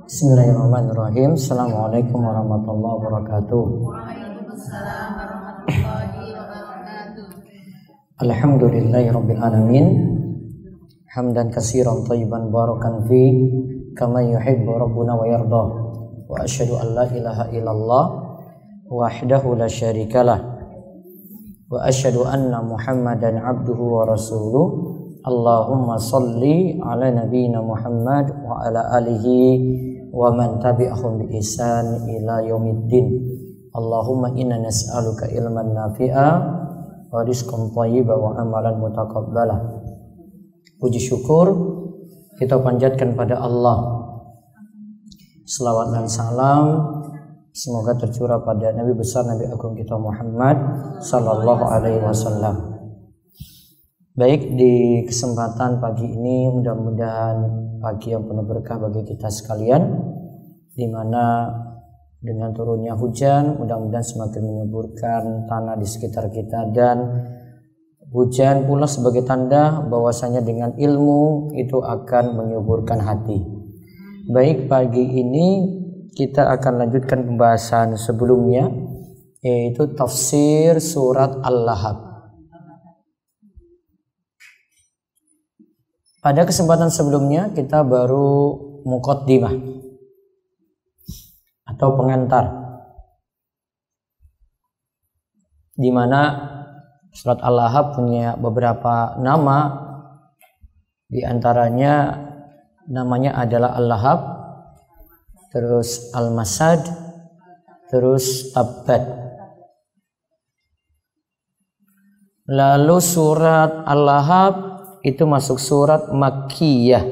Bismillahirrahmanirrahim. Assalamualaikum warahmatullahi wabarakatuh. Waalaikumsalam warahmatullahi wabarakatuh. Alhamdulillahirabbil alamin. Hamdan katsiran thayyiban barakan fi kama yuhibbu rabbuna wa yarda. Wa asyhadu an la ilaha illallah wahdahu la syarikalah. Wa asyhadu anna Muhammadan abduhu wa rasuluh. Allahumma salli ala nabiyyina Muhammad wa ala alihi wa man tabi'ahum bi ihsan ila yaumiddin. Allahumma inna nas'aluka ilman nafi'a wa rizqan thayyiban wa amalan mutaqabbala. Puji syukur kita panjatkan pada Allah. Selawat dan salam semoga tercurah pada Nabi besar Nabi agung kita Muhammad sallallahu alaihi wasallam. Baik, di kesempatan pagi ini mudah-mudahan pagi yang penuh berkah bagi kita sekalian, di mana dengan turunnya hujan mudah-mudahan semakin menyuburkan tanah di sekitar kita, dan hujan pula sebagai tanda bahwasanya dengan ilmu itu akan menyuburkan hati. Baik, pagi ini kita akan lanjutkan pembahasan sebelumnya, yaitu tafsir surat Al-Lahab. Pada kesempatan sebelumnya kita baru muqaddimah atau pengantar, di mana surat Al-Lahab punya beberapa nama, di antaranya namanya adalah Al-Lahab, terus Al-Masad, terus Tabbat. Lalu surat Al-Lahab itu masuk surat Makkiyah.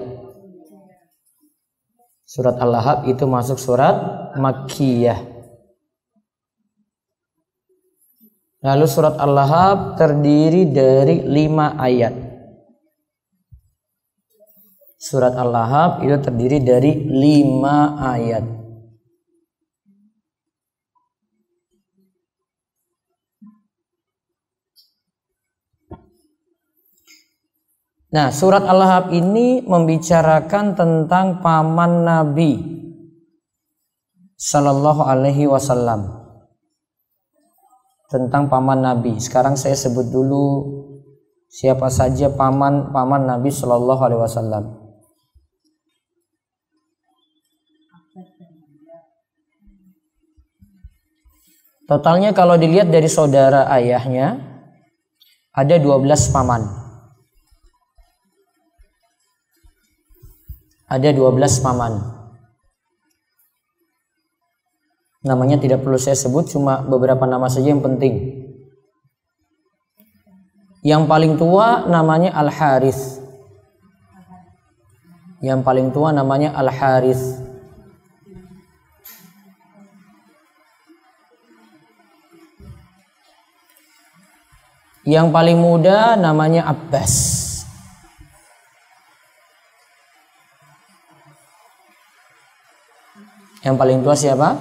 Surat Al-Lahab itu masuk surat Makkiyah. Lalu surat Al-Lahab terdiri dari 5 ayat. Surat Al-Lahab itu terdiri dari 5 ayat. Nah, surat Al-Lahab ini membicarakan tentang paman Nabi Sallallahu Alaihi Wasallam. Tentang paman Nabi. Sekarang saya sebut dulu siapa saja paman Nabi Sallallahu Alaihi Wasallam. Totalnya kalau dilihat dari saudara ayahnya ada 12 paman. Ada 12 paman. Namanya tidak perlu saya sebut, cuma beberapa nama saja yang penting. Yang paling tua namanya Al-Harits. Yang paling tua namanya Al-Harits. Yang paling muda namanya Abbas. Yang paling tua siapa?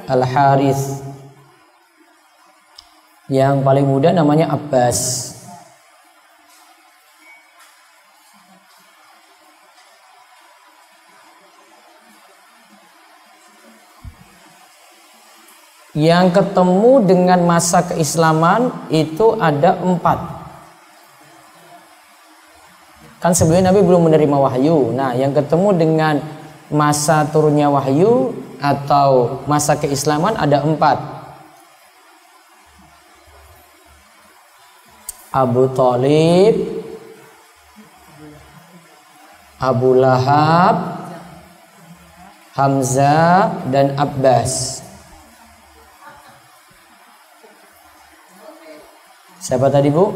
Al-Harits. Yang paling muda namanya Abbas. Yang ketemu dengan masa keislaman itu ada 4. Kan sebelumnya Nabi belum menerima wahyu. Nah, yang ketemu dengan masa turunnya wahyu atau masa keislaman ada 4. Abu Thalib, Abu Lahab, Hamzah, dan Abbas. Siapa tadi, Bu?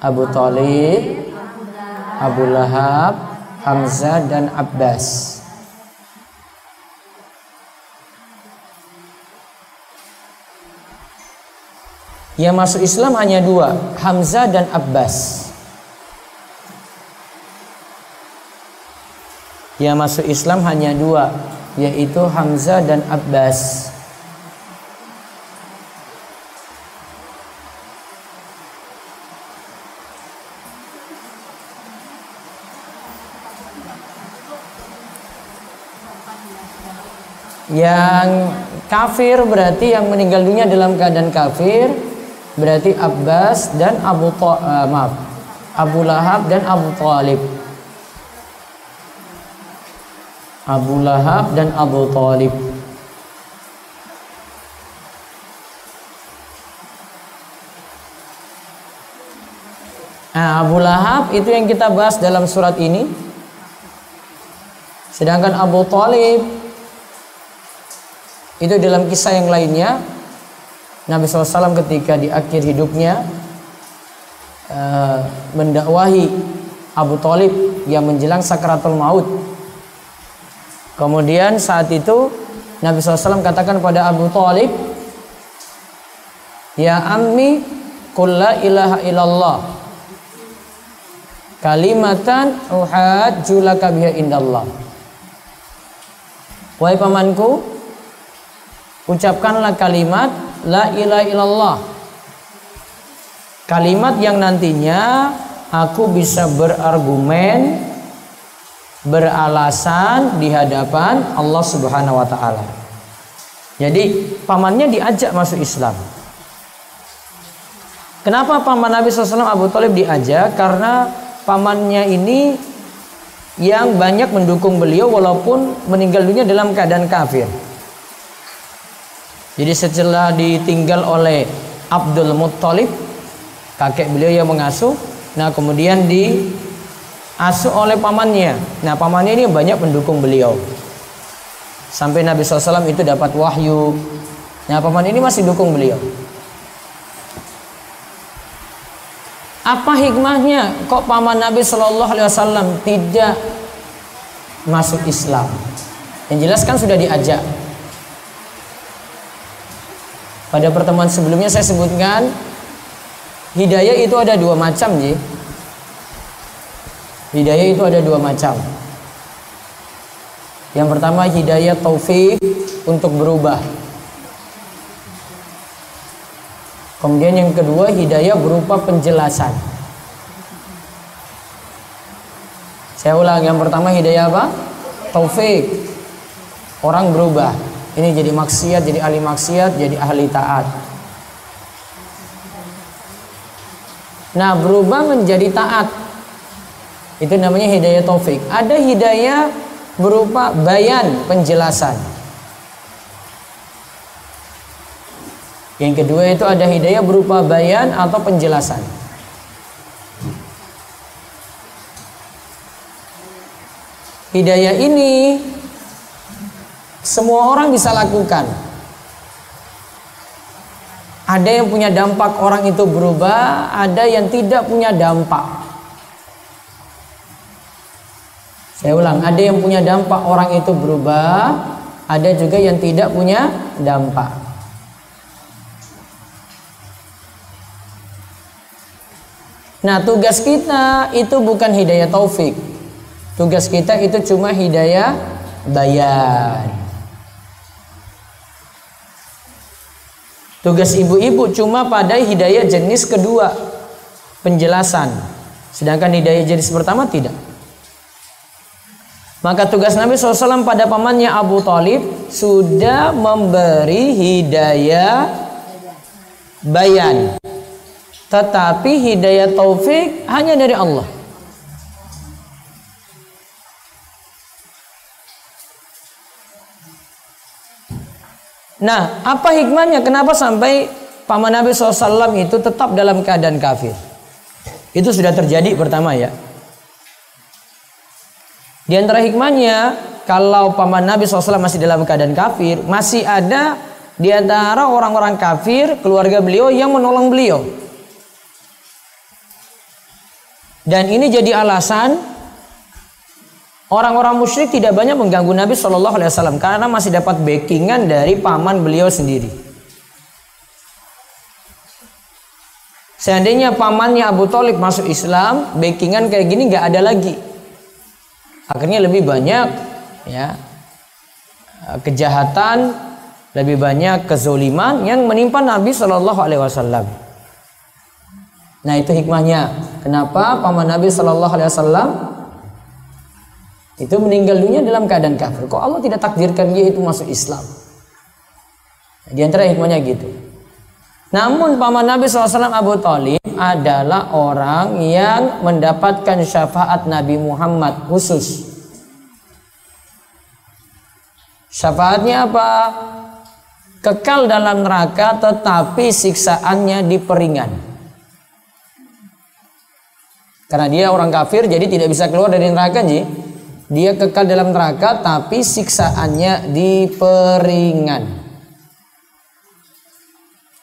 Abu Thalib, Abu Lahab, Hamzah, dan Abbas. Yang masuk Islam hanya 2, Hamzah dan Abbas. Yang masuk Islam hanya 2, yaitu Hamzah dan Abbas. Yang kafir berarti yang meninggal dunia dalam keadaan kafir berarti Abbas dan Abu Lahab dan Abu Thalib. Abu Lahab dan Abu Thalib. Nah, Abu Lahab itu yang kita bahas dalam surat ini. Sedangkan Abu Thalib itu dalam kisah yang lainnya, Nabi SAW ketika di akhir hidupnya mendakwahi Abu Thalib yang menjelang sakratul maut. Kemudian saat itu Nabi SAW katakan pada Abu Thalib, "Ya ammi, qul la ilaha illallah kalimatan uhajju laka biha indallah." Wahai pamanku, ucapkanlah kalimat la ilaha illallah, kalimat yang nantinya aku bisa berargumen, beralasan di hadapan Allah Subhanahu wa taala. Jadi pamannya diajak masuk Islam. Kenapa paman Nabi SAW Abu Thalib diajak? Karena pamannya ini yang banyak mendukung beliau walaupun meninggal dunia dalam keadaan kafir. Jadi setelah ditinggal oleh Abdul Muttalib, kakek beliau yang mengasuh, nah kemudian diasuh oleh pamannya. Nah pamannya ini banyak mendukung beliau sampai Nabi SAW itu dapat wahyu. Nah paman ini masih dukung beliau. Apa hikmahnya kok paman Nabi SAW tidak masuk Islam? Yang jelas kan sudah diajak. Pada pertemuan sebelumnya saya sebutkan hidayah itu ada dua macam, ji. Hidayah itu ada dua macam. Yang pertama hidayah taufik untuk berubah. Kemudian yang kedua hidayah berupa penjelasan. Saya ulang, yang pertama hidayah apa? Taufik. Orang berubah. Ini jadi maksiat, jadi ahli maksiat, jadi ahli taat. Nah, berubah menjadi taat, itu namanya hidayah taufik. Ada hidayah berupa bayan, penjelasan. Yang kedua itu ada hidayah berupa bayan atau penjelasan. Hidayah ini semua orang bisa lakukan. Ada yang punya dampak orang itu berubah, ada yang tidak punya dampak. Saya ulang, ada yang punya dampak orang itu berubah, ada juga yang tidak punya dampak. Nah, tugas kita itu bukan hidayah taufik. Tugas kita itu cuma hidayah bayan. Tugas ibu-ibu cuma pada hidayah jenis kedua, penjelasan. Sedangkan hidayah jenis pertama tidak. Maka tugas Nabi SAW pada pamannya Abu Thalib sudah memberi hidayah bayan. Tetapi hidayah taufik hanya dari Allah. Nah, apa hikmahnya? Kenapa sampai paman Nabi SAW itu tetap dalam keadaan kafir? Itu sudah terjadi pertama ya. Di antara hikmahnya, kalau paman Nabi SAW masih dalam keadaan kafir, masih ada di antara orang-orang kafir, keluarga beliau yang menolong beliau. Dan ini jadi alasan orang-orang musyrik tidak banyak mengganggu Nabi SAW karena masih dapat backingan dari paman beliau sendiri. Seandainya pamannya Abu Thalib masuk Islam, backingan kayak gini nggak ada lagi. Akhirnya lebih banyak ya kejahatan, lebih banyak kezoliman yang menimpa Nabi SAW. Nah itu hikmahnya. Kenapa paman Nabi SAW Itu meninggal dunia dalam keadaan kafir. Kok Allah tidak takdirkan dia itu masuk Islam? Di antara hikmahnya gitu. Namun paman Nabi SAW Abu Thalib adalah orang yang mendapatkan syafaat Nabi Muhammad khusus. Syafaatnya apa? Kekal dalam neraka tetapi siksaannya diperingan. Karena dia orang kafir jadi tidak bisa keluar dari neraka, dia kekal dalam neraka tapi siksaannya diperingan.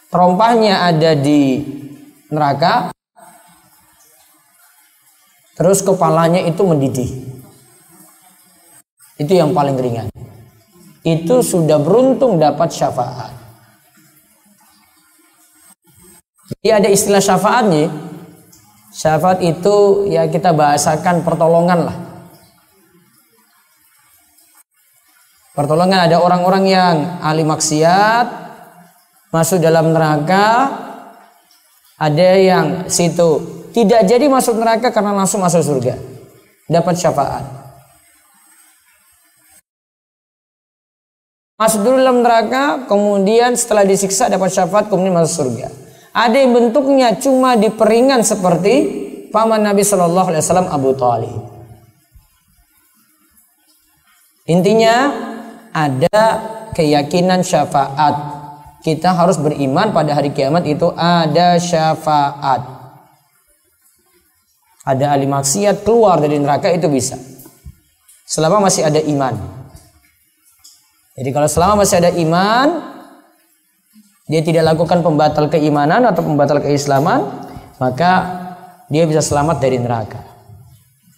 Terompahnya ada di neraka, terus kepalanya itu mendidih. Itu yang paling ringan. Itu sudah beruntung dapat syafaat. Jadi ada istilah syafaatnya. Syafaat itu ya kita bahasakan pertolongan lah. Pertolongan, ada orang-orang yang ahli maksiat masuk dalam neraka, ada yang situ tidak jadi masuk neraka karena langsung masuk surga, dapat syafaat. Masuk dulu dalam neraka, kemudian setelah disiksa dapat syafaat, kemudian masuk surga. Ada yang bentuknya cuma diperingan seperti paman Nabi Shallallahu Alaihi Wasallam Abu Thalib. Intinya ada keyakinan syafaat. Kita harus beriman pada hari kiamat itu ada syafaat. Ada ahli maksiat keluar dari neraka itu bisa, selama masih ada iman. Jadi kalau selama masih ada iman, dia tidak lakukan pembatal keimanan atau pembatal keislaman, maka dia bisa selamat dari neraka.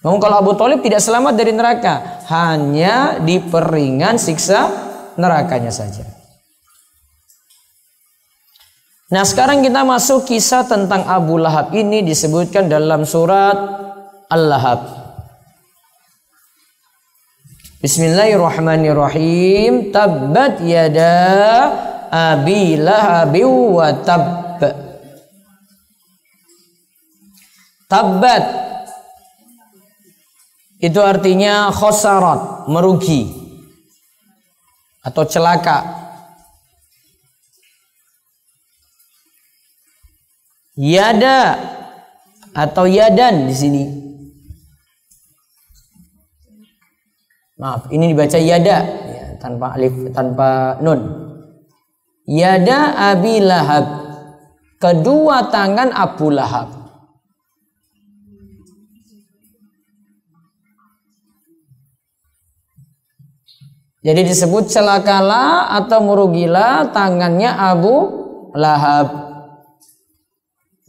Namun kalau Abu Thalib tidak selamat dari neraka, hanya diperingan siksa nerakanya saja. Nah, sekarang kita masuk kisah tentang Abu Lahab. Ini disebutkan dalam surat Al-Lahab. Bismillahirrahmanirrahim. Tabbat yada Abi Lahab wa tabb. Tabbat itu artinya khosarat, merugi atau celaka. Yada atau yadan di sini. Maaf, ini dibaca yada ya, tanpa alif, tanpa nun. Yada Abi Lahab, kedua tangan Abu Lahab. Jadi disebut celakalah atau merugilah tangannya Abu Lahab.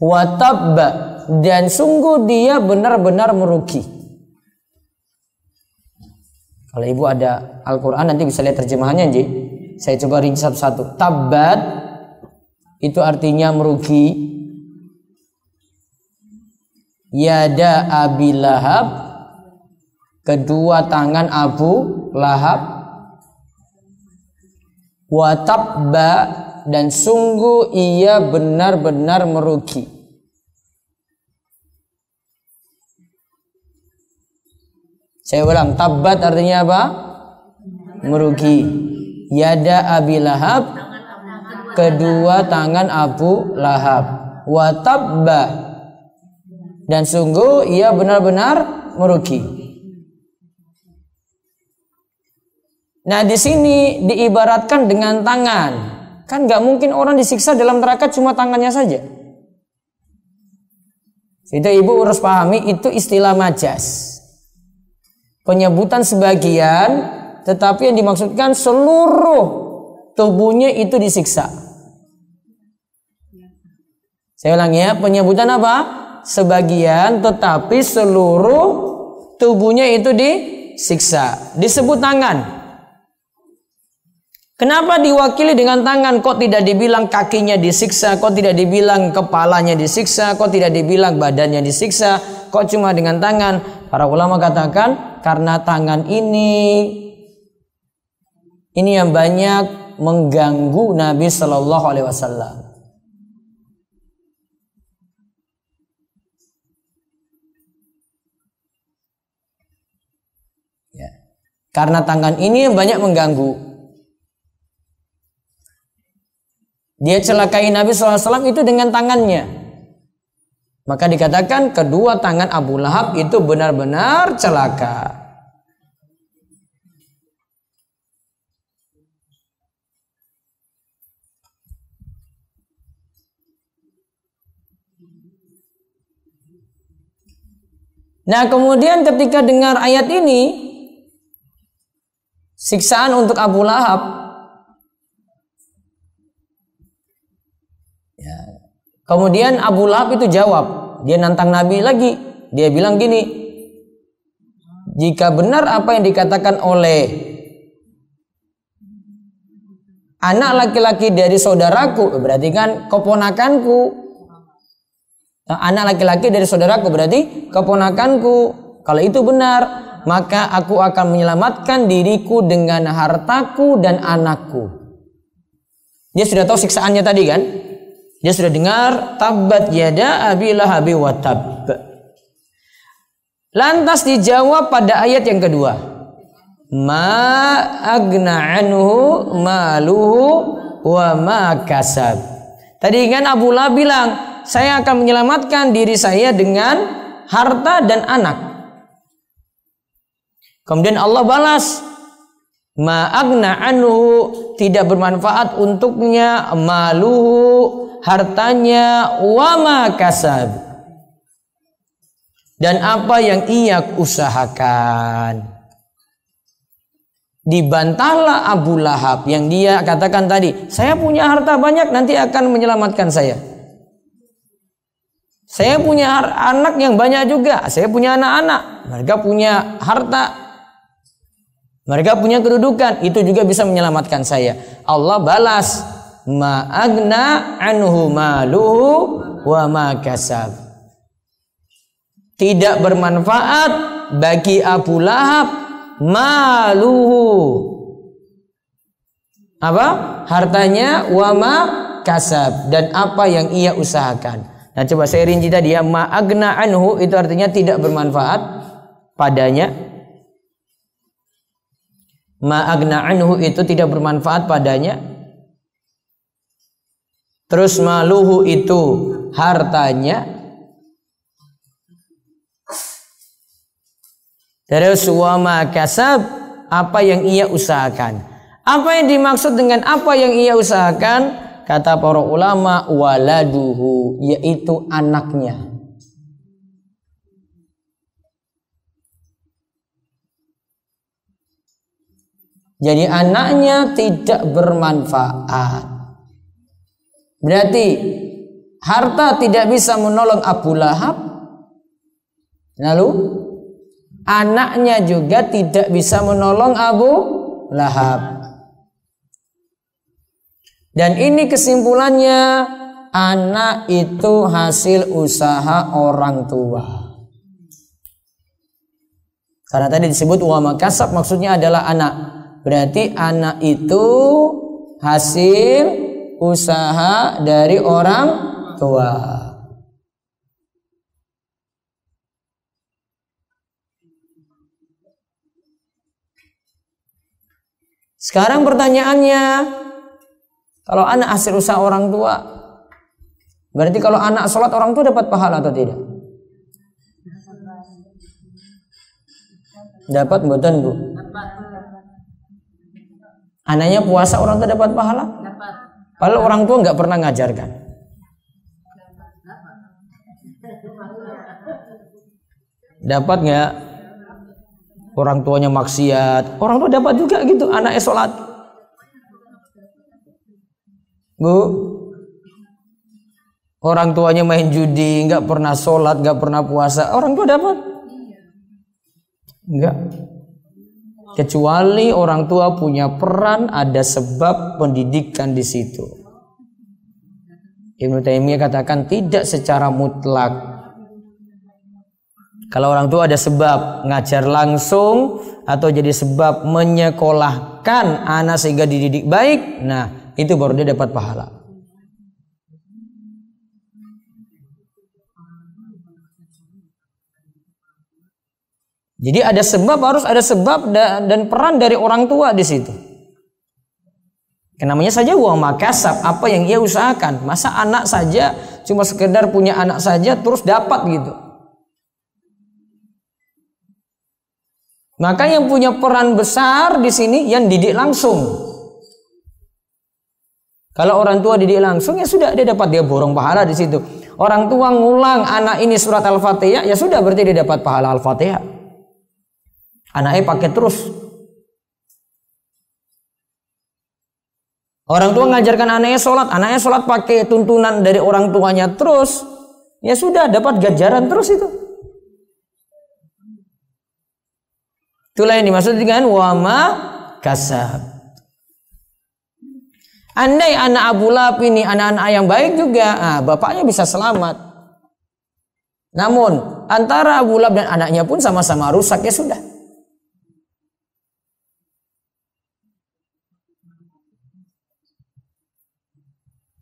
Watabba, dan sungguh dia benar-benar merugi. Kalau ibu ada Al-Quran nanti bisa lihat terjemahannya, Ji. Saya coba rinci satu-satu. Tabbat itu artinya merugi. Yada Abi Lahab, kedua tangan Abu Lahab. Watabba, dan sungguh ia benar-benar merugi. Saya ulang, tabbat artinya apa? Merugi. Yada Abi Lahab, kedua tangan Abu Lahab. Watabba, dan sungguh ia benar-benar merugi. Nah, di sini diibaratkan dengan tangan. Kan nggak mungkin orang disiksa dalam neraka cuma tangannya saja. Itu ibu harus pahami, itu istilah majas. Penyebutan sebagian, tetapi yang dimaksudkan seluruh tubuhnya itu disiksa. Saya ulangi ya, penyebutan apa? Sebagian, tetapi seluruh tubuhnya itu disiksa. Disebut tangan. Kenapa diwakili dengan tangan? Kok tidak dibilang kakinya disiksa? Kok tidak dibilang kepalanya disiksa? Kok tidak dibilang badannya disiksa? Kok cuma dengan tangan? Para ulama katakan karena tangan ini yang banyak mengganggu Nabi Shallallahu Alaihi Wasallam. Ya. Karena tangan ini banyak mengganggu. Dia celakai Nabi SAW itu dengan tangannya. Maka dikatakan kedua tangan Abu Lahab itu benar-benar celaka. Nah, kemudian ketika dengar ayat ini, siksaan untuk Abu Lahab, ya, kemudian Abu Lahab itu jawab, dia nantang Nabi lagi, dia bilang gini, jika benar apa yang dikatakan oleh anak laki-laki dari saudaraku, berarti kan keponakanku. Anak laki-laki dari saudaraku berarti keponakanku. Kalau itu benar, maka aku akan menyelamatkan diriku dengan hartaku dan anakku. Dia sudah tahu siksaannya tadi kan? Dia sudah dengar tabbat yada abi lahabi wa tab. Lantas dijawab pada ayat yang kedua. Ma agna anhu maluhu wa ma kasab. Tadi kan Abu Lahab bilang, saya akan menyelamatkan diri saya dengan harta dan anak. Kemudian Allah balas, ma'agna anhu, tidak bermanfaat untuknya maluhu, hartanya, wa ma kasab, dan apa yang ia usahakan. Dibantahlah Abu Lahab yang dia katakan tadi, saya punya harta banyak nanti akan menyelamatkan saya. Saya punya anak yang banyak juga. Saya punya anak-anak. Mereka punya harta. Mereka punya kedudukan. Itu juga bisa menyelamatkan saya. Allah balas. Ma'agna anhu maluhu wa ma kasab. Tidak bermanfaat bagi Abu Lahab maluhu. Apa? Hartanya wa ma kasab. Dan apa yang ia usahakan. Nah, coba saya rinci tadi ya, ma'agna anhu itu artinya tidak bermanfaat padanya. Ma'agna anhu itu tidak bermanfaat padanya. Terus maluhu itu hartanya. Terus wa ma kasab, apa yang ia usahakan. Apa yang dimaksud dengan apa yang ia usahakan? Kata para ulama, waladuhu, yaitu anaknya. Jadi anaknya tidak bermanfaat. Berarti harta tidak bisa menolong Abu Lahab. Lalu anaknya juga tidak bisa menolong Abu Lahab. Dan ini kesimpulannya, anak itu hasil usaha orang tua. Karena tadi disebut wa makasab, maksudnya adalah anak. Berarti anak itu hasil usaha dari orang tua. Sekarang pertanyaannya, kalau anak hasil usaha orang tua, berarti kalau anak sholat orang tua dapat pahala atau tidak? Dapat mboten, Bu? Anaknya puasa orang tua dapat pahala? Padahal orang tua nggak pernah ngajarkan. Dapat nggak? Orang tuanya maksiat, orang tua dapat juga gitu, anaknya sholat. Bu, orang tuanya main judi, nggak pernah sholat, nggak pernah puasa, orang tua dapat? Enggak. Kecuali orang tua punya peran, ada sebab pendidikan di situ. Ibnu Taimiyah katakan tidak secara mutlak. Kalau orang tua ada sebab ngajar langsung atau jadi sebab menyekolahkan anak sehingga dididik baik, nah itu baru dia dapat pahala. Jadi ada sebab, harus ada sebab dan peran dari orang tua di situ. Namanya saja wa makasab, apa yang ia usahakan. Masa anak saja cuma sekedar punya anak saja terus dapat gitu. Maka yang punya peran besar di sini yang didik langsung. Kalau orang tua didik langsung ya sudah, dia dapat, dia borong pahala di situ. Orang tua ngulang anak ini surat Al-Fatihah ya sudah, berarti dia dapat pahala Al-Fatihah. Anaknya pakai terus. Orang tua ngajarkan anaknya sholat pakai tuntunan dari orang tuanya terus, ya sudah dapat ganjaran terus itu. Itulah yang dimaksud dengan wama kasab. Andai anak Abu Lahab ini anak-anak yang baik juga, bapaknya bisa selamat. Namun antara Abu Lahab dan anaknya pun sama-sama rusak, ya sudah.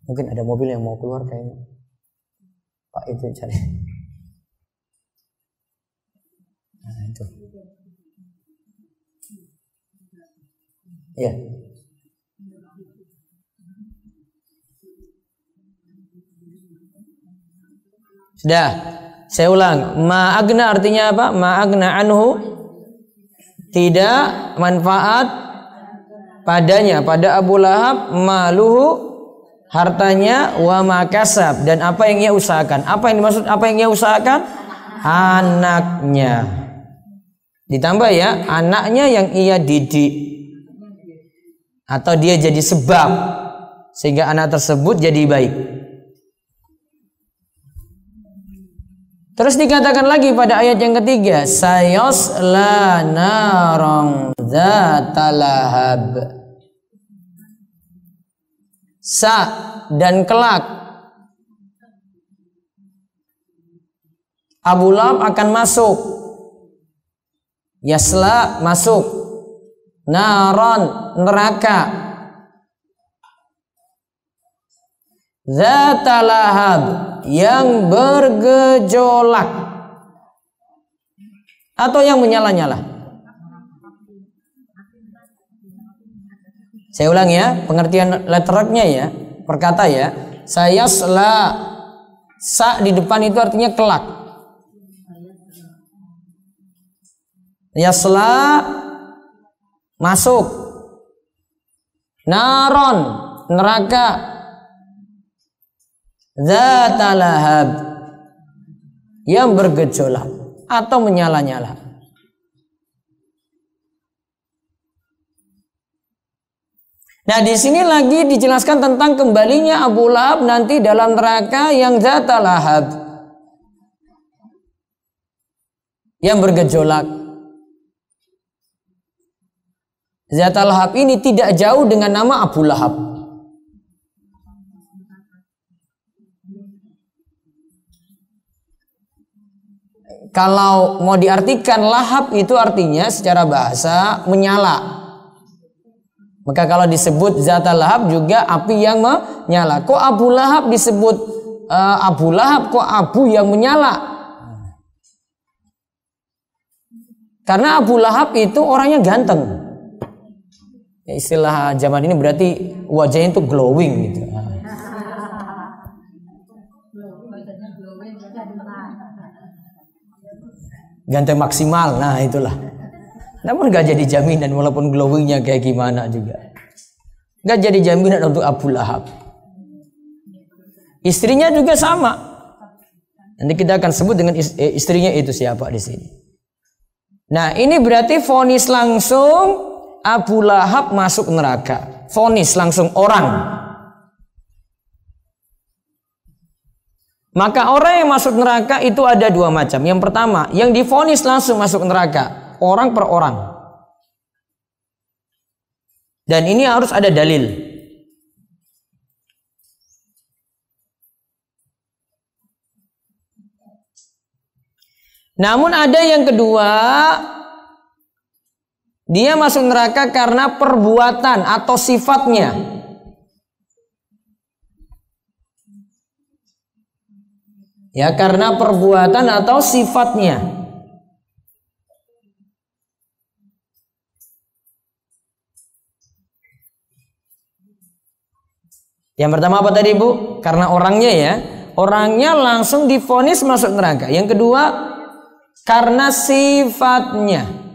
Mungkin ada mobil yang mau keluar kayaknya. Pak itu cari. Nah itu. Ya. Sudah. Saya ulang. Ma'agna artinya apa? Ma'agna anhu. Tidak manfaat padanya, pada Abu Lahab, maluhu, hartanya, wa makasab, dan apa yang ia usahakan. Apa yang dimaksud apa yang ia usahakan? Anaknya. Ditambah ya, anaknya yang ia didik. Atau dia jadi sebab sehingga anak tersebut jadi baik. Terus dikatakan lagi pada ayat yang ketiga, sayasla narang dzatalahab. Dan kelak Abu Lahab akan masuk, yasla masuk, naron neraka, dzatalahab yang bergejolak atau yang menyala-nyala. Saya ulang ya, pengertian letternya ya, perkata ya. Sayasla, sa di depan itu artinya kelak. Yasla masuk, naron neraka, dzatalahab yang bergejolak atau menyala-nyala. Nah, di sini lagi dijelaskan tentang kembalinya Abu Lahab nanti dalam neraka yang dzatalahab, yang bergejolak. Dzatalahab ini tidak jauh dengan nama Abu Lahab. Kalau mau diartikan lahab itu artinya secara bahasa menyala. Maka kalau disebut Dzatalahab juga api yang menyala. Kok Abu Lahab disebut Abu Lahab, kok abu yang menyala? Karena Abu Lahab itu orangnya ganteng. Ya, istilah zaman ini berarti wajahnya itu glowing gitu. Ganteng maksimal, nah itulah. Namun gak jadi jaminan walaupun glowingnya kayak gimana juga. Gak jadi jaminan untuk Abu Lahab. Istrinya juga sama. Nanti kita akan sebut dengan istrinya itu siapa di sini. Nah ini berarti vonis langsung Abu Lahab masuk neraka. Vonis langsung orang. Maka orang yang masuk neraka itu ada dua macam. Yang pertama, yang divonis langsung masuk neraka. Orang per orang. Dan ini harus ada dalil. Namun ada yang kedua, dia masuk neraka karena perbuatan atau sifatnya. Ya, karena perbuatan atau sifatnya. Yang pertama apa tadi Bu? Karena orangnya ya. Orangnya langsung divonis masuk neraka. Yang kedua, karena sifatnya.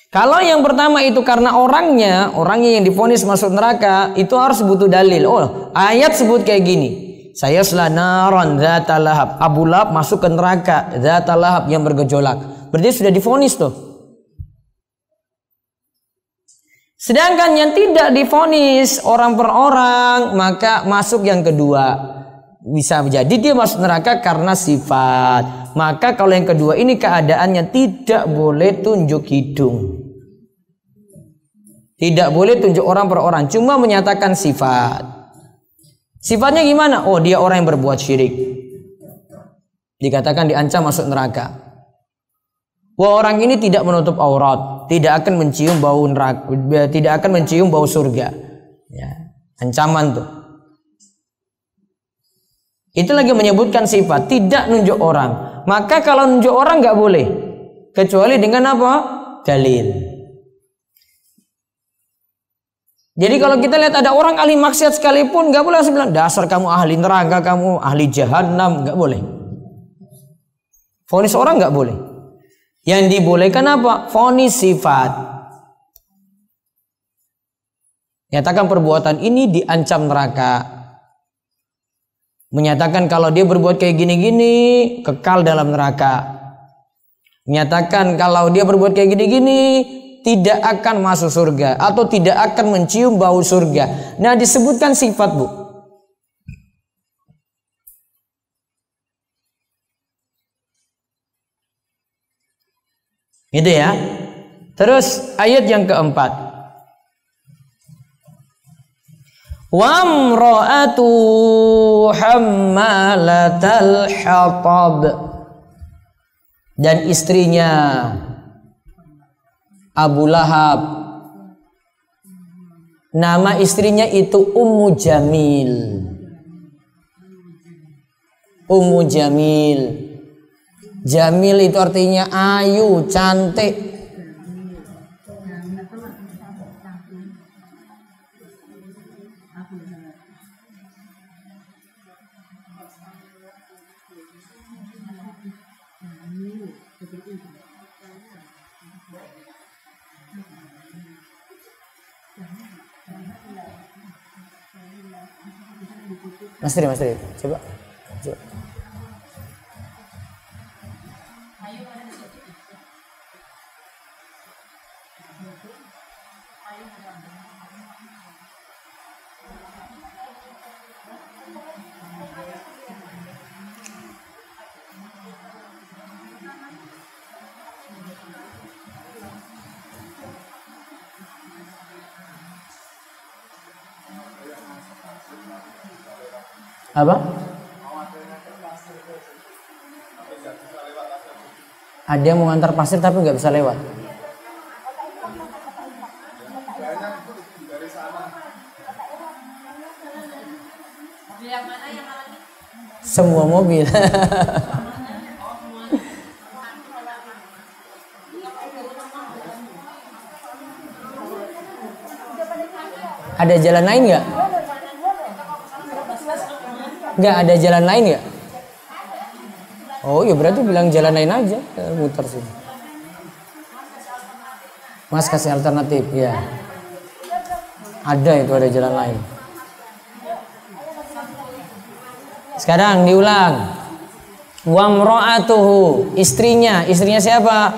Kalau yang pertama itu karena orangnya yang divonis masuk neraka, itu harus butuh dalil. Oh, ayat sebut kayak gini. Saya selanaron dzata lahab. Abu Lahab masuk ke neraka, dzata lahab yang bergejolak. Berarti sudah divonis tuh. Sedangkan yang tidak divonis orang per orang, maka masuk yang kedua. Bisa jadi dia masuk neraka karena sifat. Maka kalau yang kedua ini keadaannya tidak boleh tunjuk hidung. Tidak boleh tunjuk orang per orang, cuma menyatakan sifat. Sifatnya gimana? Oh, dia orang yang berbuat syirik. Dikatakan diancam masuk neraka. Wah, orang ini tidak menutup aurat, tidak akan mencium bau neraka, tidak akan mencium bau surga. Ya, ancaman tuh. Itu lagi menyebutkan sifat, tidak nunjuk orang. Maka kalau nunjuk orang nggak boleh, kecuali dengan apa? Dalil. Jadi kalau kita lihat ada orang ahli maksiat sekalipun, nggak boleh langsung bilang dasar kamu ahli neraka, kamu ahli jahanam, nggak boleh. Vonis orang nggak boleh. Yang dibolehkan apa? Vonis sifat. Nyatakan perbuatan ini diancam neraka. Menyatakan kalau dia berbuat kayak gini-gini kekal dalam neraka. Menyatakan kalau dia berbuat kayak gini-gini tidak akan masuk surga atau tidak akan mencium bau surga. Nah, disebutkan sifat, Bu. Gitu ya. Terus ayat yang keempat. Wamra'atu hammalatal hatab. Dan istrinya Abu Lahab. Nama istrinya itu Ummu Jamil. Ummu Jamil. Jamil itu artinya ayu, cantik. Mas Tri, coba. Apa? Ada yang mau ngantar pasir tapi nggak bisa lewat. Semua mobil. Ada jalan lain nggak? Nggak ada jalan lain nggak? Oh ya berarti bilang jalan lain aja, muter sini. Mas kasih alternatif ya. Ada jalan lain. Sekarang diulang. Wamra'atuhu, istrinya siapa?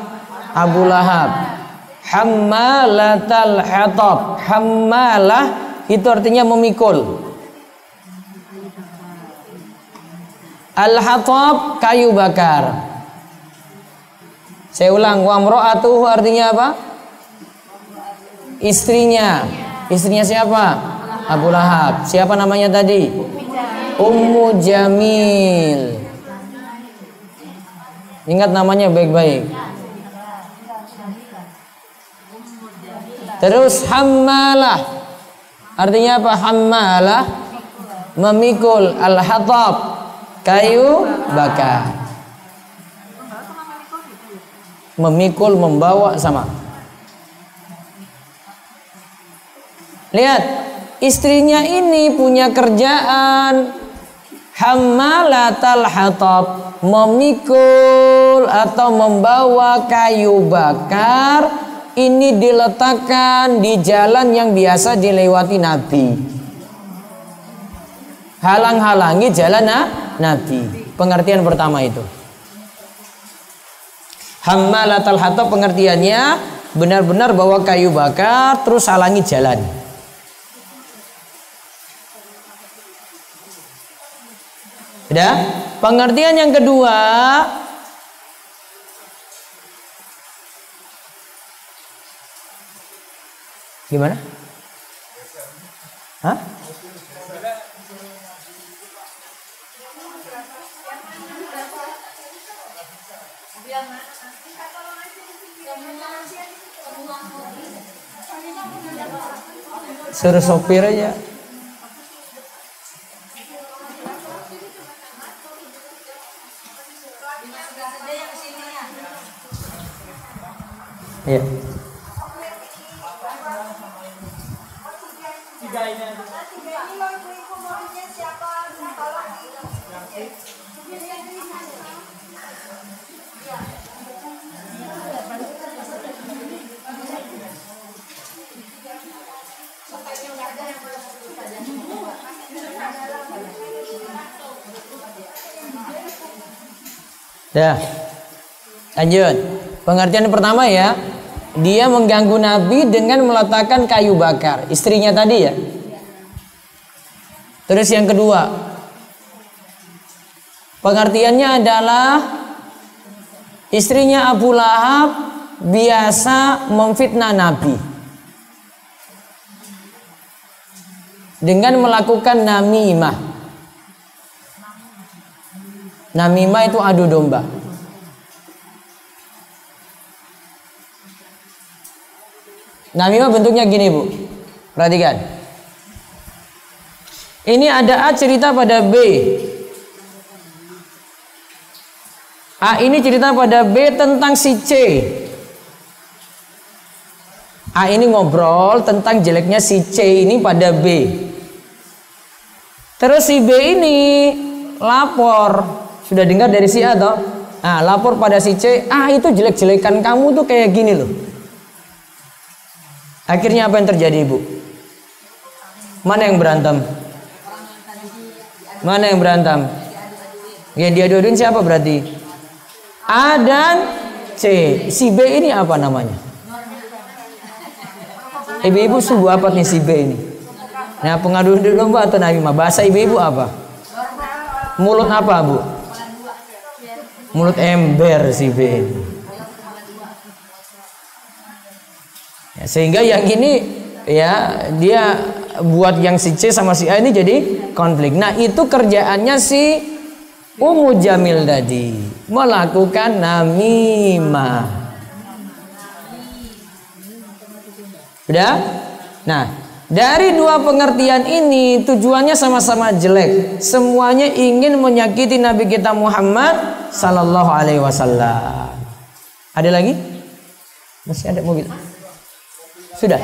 Abu Lahab. Hammalatal hatab. Hammalah itu artinya memikul. Al-hatab kayu bakar. Saya ulang, wamra'atuhu artinya apa? Istrinya. Istrinya siapa? Abu Lahab. Siapa namanya tadi? Ummu Jamil. Ingat namanya baik-baik. Terus hammalah. Artinya apa? Hammalah memikul, al-hatab kayu bakar. Memikul, membawa sama. Lihat, istrinya ini punya kerjaan hammalatal hatab, memikul atau membawa kayu bakar. Ini diletakkan di jalan yang biasa dilewati Nabi. Halang-halangi jalan Nabi. Pengertian pertama itu. Hammalatal hatab pengertiannya benar-benar bawa kayu bakar terus halangi jalan. Sudah? Pengertian yang kedua, gimana? Hah? Suruh sopir aja. Iya. Dah. Lanjut. Pengertian pertama ya, dia mengganggu Nabi dengan meletakkan kayu bakar, istrinya tadi ya. Terus yang kedua, pengertiannya adalah istrinya Abu Lahab biasa memfitnah Nabi dengan melakukan namimah. Namimah itu adu domba. Namimah bentuknya gini, Bu. Perhatikan. Ini ada A cerita pada B. A ini cerita pada B tentang si C. A ini ngobrol tentang jeleknya si C ini pada B. Terus si B ini lapor. Sudah dengar dari si A toh? Nah, lapor pada si C, itu jelek-jelekan kamu tuh kayak gini loh. Akhirnya apa yang terjadi, Ibu? Mana yang berantem? Mana yang berantem? Ya, dia dua-duanya siapa berarti? A dan C. Si B ini apa namanya? Ibu-ibu sungguh apa nih si B ini? Nah, pengadu domba atau namimah? Bahasa ibu-ibu apa? Mulut apa, Bu? Mulut ember si B ini. Ya, sehingga yang ini ya dia buat yang si C sama si A ini jadi konflik. Nah, itu kerjaannya si Ummu Jamil tadi, melakukan namimah. Sudah? Nah, dari dua pengertian ini tujuannya sama-sama jelek. Semuanya ingin menyakiti Nabi kita Muhammad sallallahu alaihi wasallam. Ada lagi? Masih ada mobil? Sudah.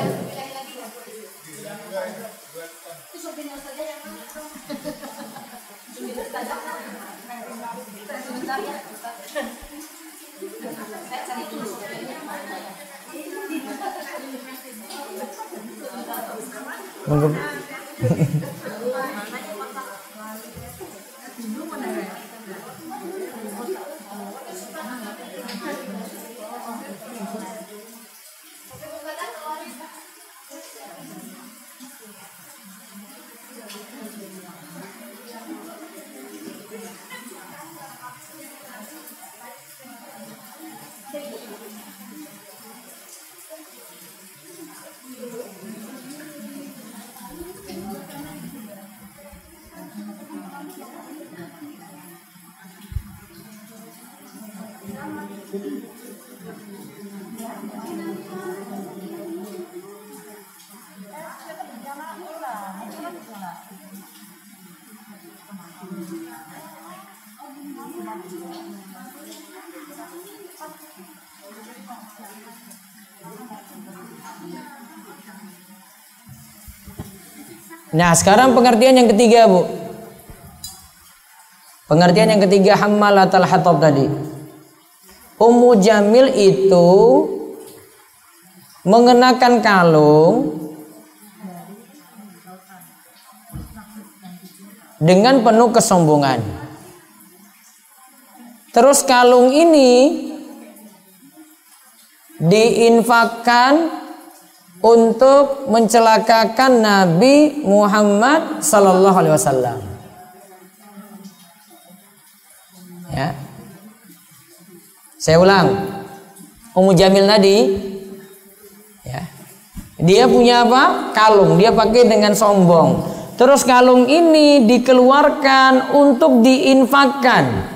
Nah, sekarang pengertian yang ketiga, Bu. Pengertian yang ketiga hammalatal hatab tadi. Ummu Jamil itu mengenakan kalung dengan penuh kesombongan. Terus kalung ini diinfakkan untuk mencelakakan Nabi Muhammad sallallahu alaihi wasallam. Ya. Saya ulang. Ummu Jamil tadi ya. Dia punya apa? Kalung, dia pakai dengan sombong. Terus kalung ini dikeluarkan untuk diinfakkan.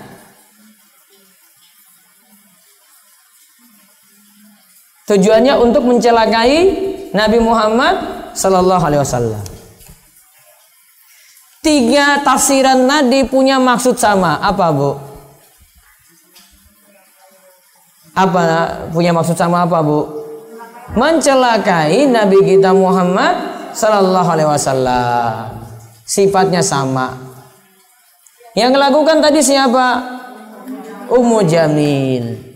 Tujuannya untuk mencelakai Nabi Muhammad sallallahu alaihi wasallam. 3 tafsiran tadi punya maksud sama. Apa, Bu? Apa punya maksud sama apa, Bu? Mencelakai Nabi kita Muhammad sallallahu alaihi wasallam. Sifatnya sama. Yang lakukan tadi siapa? Ummu Jamil.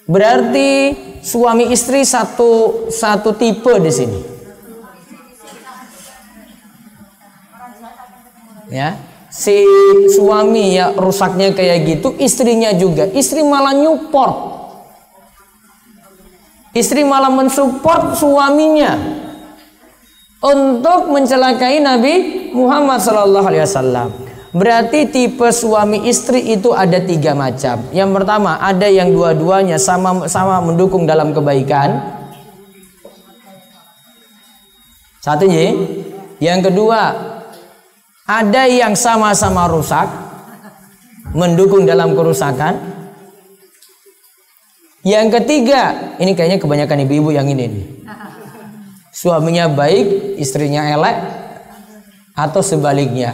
Berarti suami istri satu tipe di sini. Ya, si suami ya rusaknya kayak gitu, istrinya juga. Istri malah nyupport. Istri malah mensupport suaminya untuk mencelakai Nabi Muhammad sallallahu alaihi wasallam. Berarti tipe suami istri itu ada 3 macam. Yang pertama, ada yang dua-duanya sama-sama mendukung dalam kebaikan. Satu ya. Yang kedua, ada yang sama-sama rusak, mendukung dalam kerusakan. Yang ketiga, ini kayaknya kebanyakan ibu-ibu yang ini nih. Suaminya baik, istrinya elek, atau sebaliknya.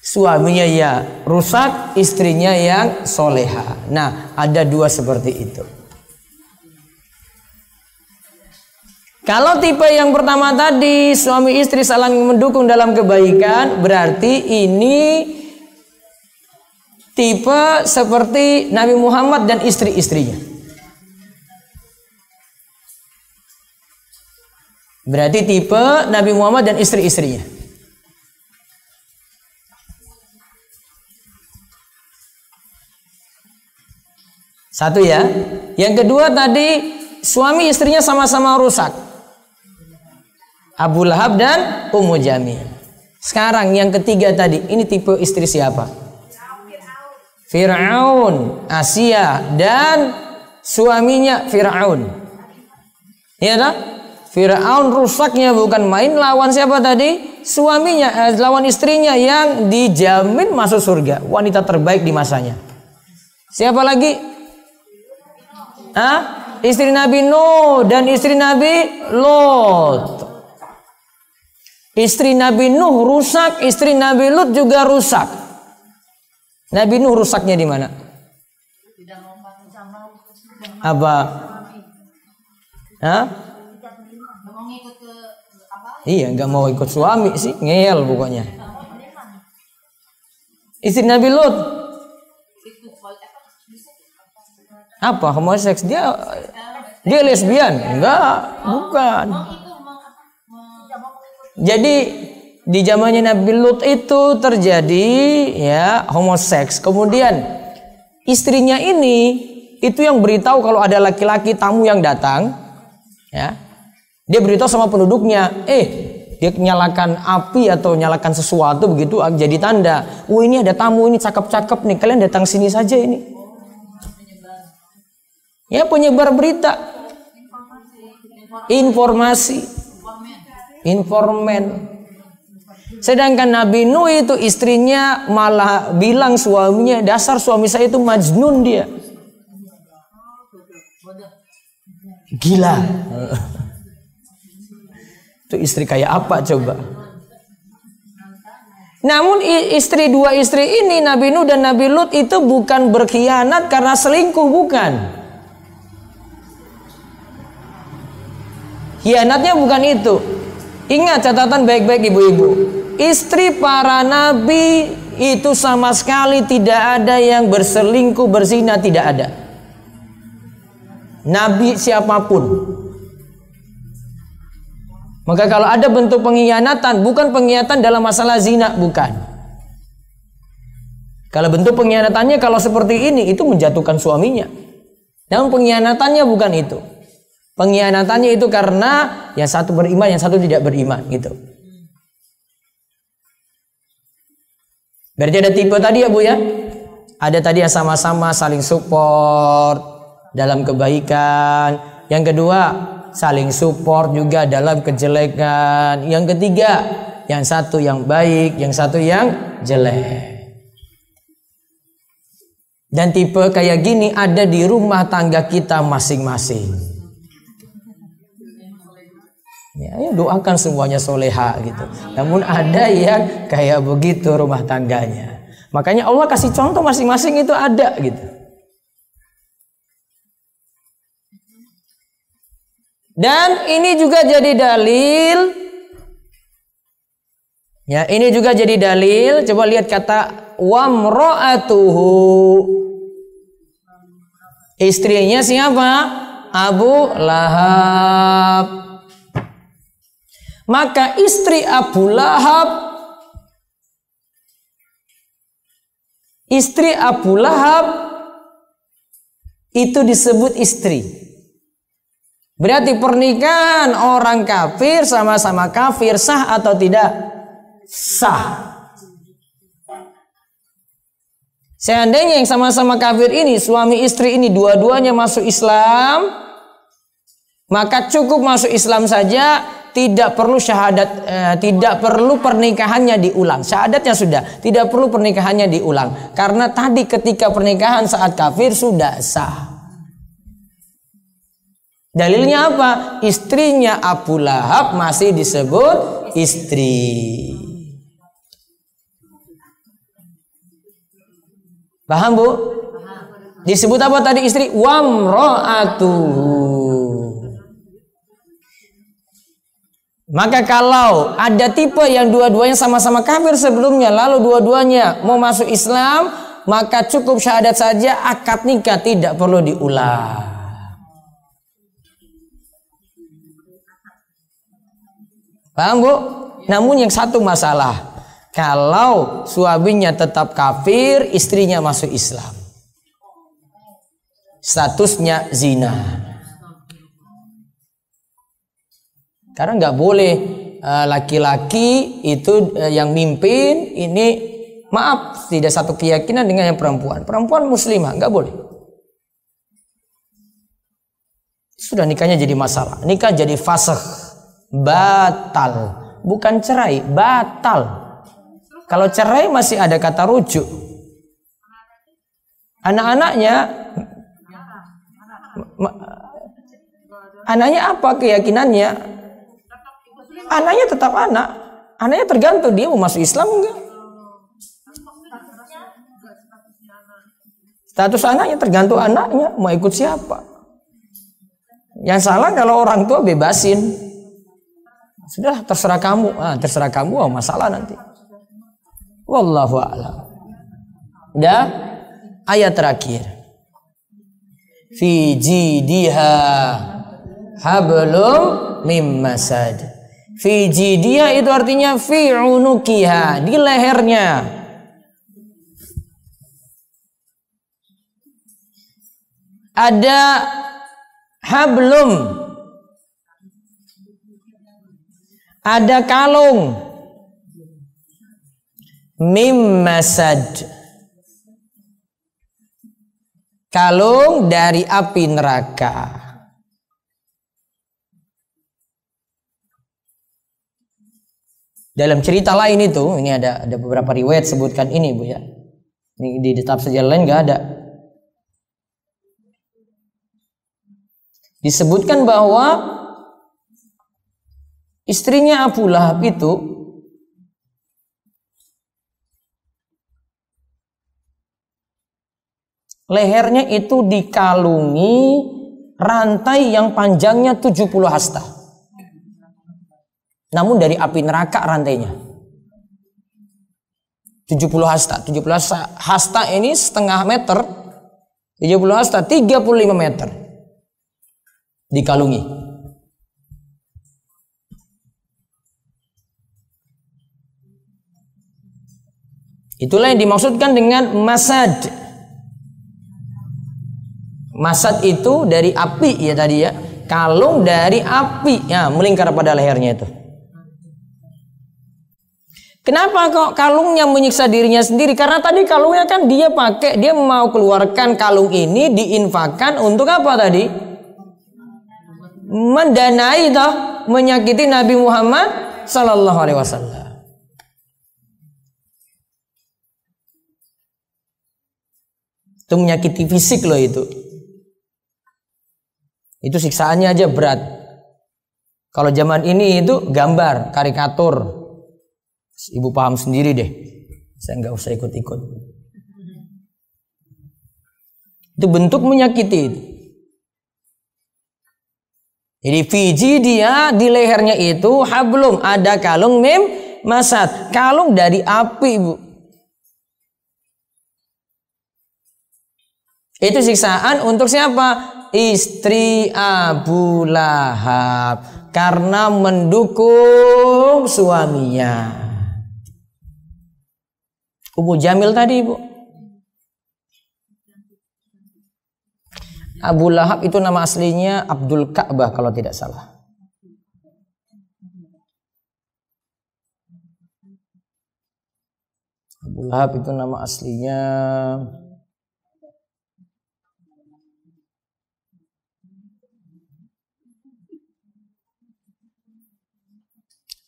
Suaminya ya rusak, istrinya yang soleha. Nah, ada 2 seperti itu. Kalau tipe yang pertama tadi, suami istri saling mendukung dalam kebaikan, berarti ini tipe seperti Nabi Muhammad dan istri-istrinya. Berarti tipe Nabi Muhammad dan istri-istrinya. Satu ya. Yang kedua tadi suami istrinya sama-sama rusak. Abu Lahab dan Ummu Jamil. Sekarang yang ketiga tadi, ini tipe istri siapa? Fir'aun, Asia dan suaminya Fir'aun. Iya tak? Fir'aun rusaknya bukan main, lawan siapa tadi? Suaminya, lawan istrinya yang dijamin masuk surga, wanita terbaik di masanya. Siapa lagi? Istri Nabi Nuh dan istri Nabi Lot. Istri Nabi Nuh rusak, istri Nabi Lot juga rusak. Nabi Nuh rusaknya di mana? Apa? Iya, nggak mau ikut suami sih, ngeyel pokoknya. Istri Nabi Lot apa? Homoseks? Dia lesbian? Enggak, bukan. Jadi di zamannya Nabi Lut itu terjadi ya homoseks. Kemudian istrinya ini itu yang beritahu kalau ada laki-laki tamu yang datang, ya. Dia beritahu sama penduduknya, dia nyalakan api atau nyalakan sesuatu begitu jadi tanda. Oh, ini ada tamu, ini cakep-cakep nih, kalian datang sini saja ini. Ya, penyebar berita, informasi, informan. Sedangkan Nabi Nuh itu istrinya malah bilang suaminya, dasar suami saya itu majnun dia, gila. Itu istri kayak apa coba? Namun dua istri ini Nabi Nuh dan Nabi Lut itu bukan berkhianat karena selingkuh, bukan. Khianatnya bukan itu. Ingat catatan baik-baik ibu-ibu. istri para nabi itu sama sekali tidak ada yang berselingkuh, berzina, tidak ada. Nabi siapapun. Maka kalau ada bentuk pengkhianatan, bukan pengkhianatan dalam masalah zina, bukan. Kalau bentuk pengkhianatannya kalau seperti ini, itu menjatuhkan suaminya. Namun pengkhianatannya bukan itu. Pengkhianatannya itu karena yang satu beriman, yang satu tidak beriman, gitu. Berarti ada tipe tadi ya Bu ya. Ada tadi yang sama-sama saling support dalam kebaikan. Yang kedua, saling support juga dalam kejelekan. Yang ketiga, yang satu yang baik, yang satu yang jelek. Dan tipe kayak gini ada di rumah tangga kita masing-masing. Ya, doakan semuanya soleha gitu. Namun ada yang kayak begitu rumah tangganya. Makanya Allah kasih contoh masing-masing itu ada gitu. Dan ini juga jadi dalil. Ya, ini juga jadi dalil. Coba lihat kata wamra'atuhu. Istrinya siapa? Abu Lahab. Maka istri Abu Lahab, itu disebut istri. Berarti pernikahan orang kafir sama-sama kafir sah atau tidak? Sah. Seandainya yang sama-sama kafir ini, suami istri ini dua-duanya masuk Islam, maka cukup masuk Islam saja, tidak perlu syahadat, tidak perlu pernikahannya diulang. Syahadatnya sudah, tidak perlu pernikahannya diulang. Karena tadi ketika pernikahan saat kafir sudah sah. Dalilnya apa? Istrinya Abu Lahab masih disebut istri. Paham Bu? Disebut apa tadi istri? Wamra'atuhu. Maka kalau ada tipe yang dua-duanya sama-sama kafir sebelumnya, lalu dua-duanya mau masuk Islam, maka cukup syahadat saja, akad nikah tidak perlu diulang. Paham Bu? Namun yang satu masalah, kalau suaminya tetap kafir, istrinya masuk Islam, statusnya zina. Karena nggak boleh laki-laki itu yang mimpin ini, maaf, tidak satu keyakinan dengan yang perempuan. Perempuan muslimah nggak boleh. Sudah nikahnya jadi masalah, nikah jadi fasakh, batal, bukan cerai, batal. Kalau cerai masih ada kata rujuk. Anaknya apa keyakinannya? Anaknya tetap anak. Anaknya tergantung dia mau masuk Islam enggak. Status anaknya tergantung anaknya mau ikut siapa. Yang salah kalau orang tua bebasin. Sudah terserah kamu. Terserah kamu, masalah nanti. Wallahu a'lam. Udah, ayat terakhir. Fi jidiha hablum mim masad. Fi jidiha itu artinya fi unukiha, di lehernya. Ada hablum, ada kalung, mim masad, kalung dari api neraka. Dalam cerita lain itu, ini ada beberapa riwayat sebutkan ini Bu ya. Ini di tafsir lain nggak ada. Disebutkan bahwa istrinya Abu Lahab itu lehernya itu dikalungi rantai yang panjangnya 70 hasta. Namun dari api neraka rantainya. 70 hasta. 70 hasta ini setengah meter. 70 hasta 35 meter. Dikalungi. Itulah yang dimaksudkan dengan masad. Masad itu dari api ya tadi ya. Kalung dari api. Ya, melingkar pada lehernya itu. Kenapa kok kalungnya menyiksa dirinya sendiri? Karena tadi kalungnya kan dia pakai, dia mau keluarkan kalung ini diinfakkan untuk apa tadi? Mendanai toh, menyakiti Nabi Muhammad sallallahu alaihi wasallam. Itu menyakiti fisik loh itu. Itu siksaannya aja berat. Kalau zaman ini itu gambar, karikatur. Ibu paham sendiri deh. Saya nggak usah ikut-ikut. Itu bentuk menyakiti itu. Jadi Fiji dia di lehernya itu hablum, ada kalung mim masad, kalung dari api, Bu. Itu siksaan untuk siapa? Istri Abu Lahab karena mendukung suaminya. Ummu Jamil tadi, Bu. Abu Lahab itu nama aslinya Abdul Ka'bah kalau tidak salah. Abu Lahab itu nama aslinya